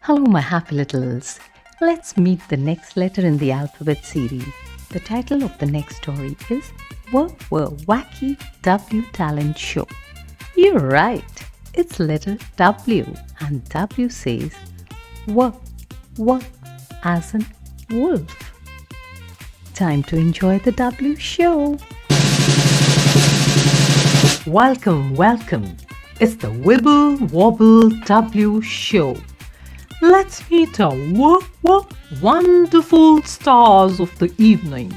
Hello, my happy littles. Let's meet the next letter in the alphabet series. The title of the next story is Wuh-Wuh-Wacky W Talent Show. You're right, it's letter W, and W says wuh, wuh, as in wolf. Time to enjoy the W show. Welcome. It's the Wibble-Wobble W show. Let's meet our wonderful stars of the evening.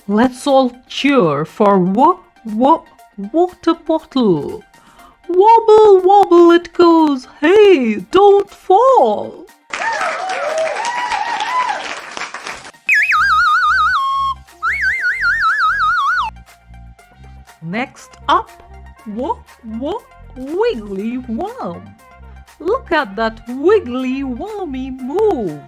Let's all cheer for water bottle. Wobble, wobble it goes. Hey, don't fall. Next up, wiggly worm. Look at that wiggly wormy move.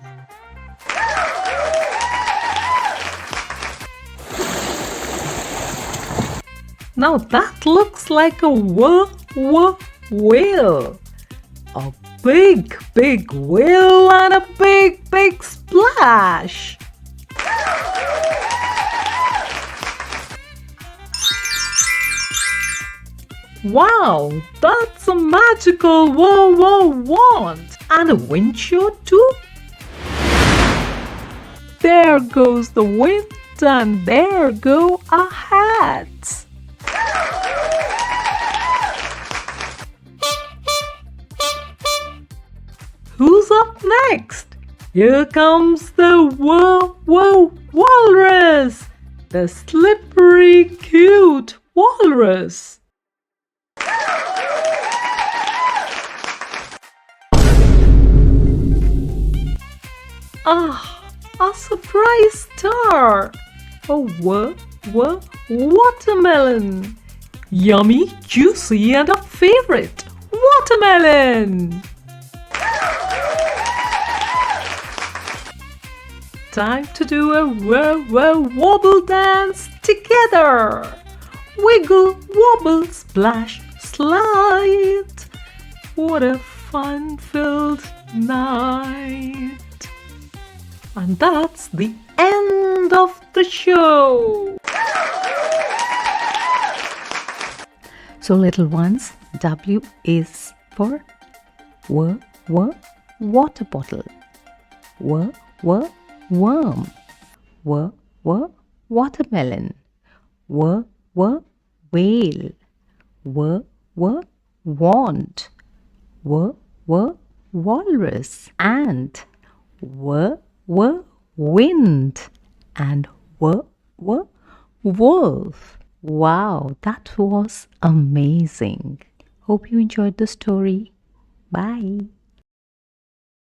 Now that looks like a whale. A big whale and a big splash. Wow, that's a magical wand and a windshield too. There goes the wind and there go our hats. Who's up next? Here comes the walrus, the slippery cute walrus. A surprise star! A watermelon! Yummy, juicy, and a favorite! Watermelon! Time to do a wobble dance together! Wiggle, wobble, splash, slide! What a fun-filled night! And that's the end of the show. So little ones, W is for water bottle. Worm. Watermelon. Whale. Wand. Walrus. And wind and wolf. Wow, that was amazing. Hope you enjoyed the story. Bye.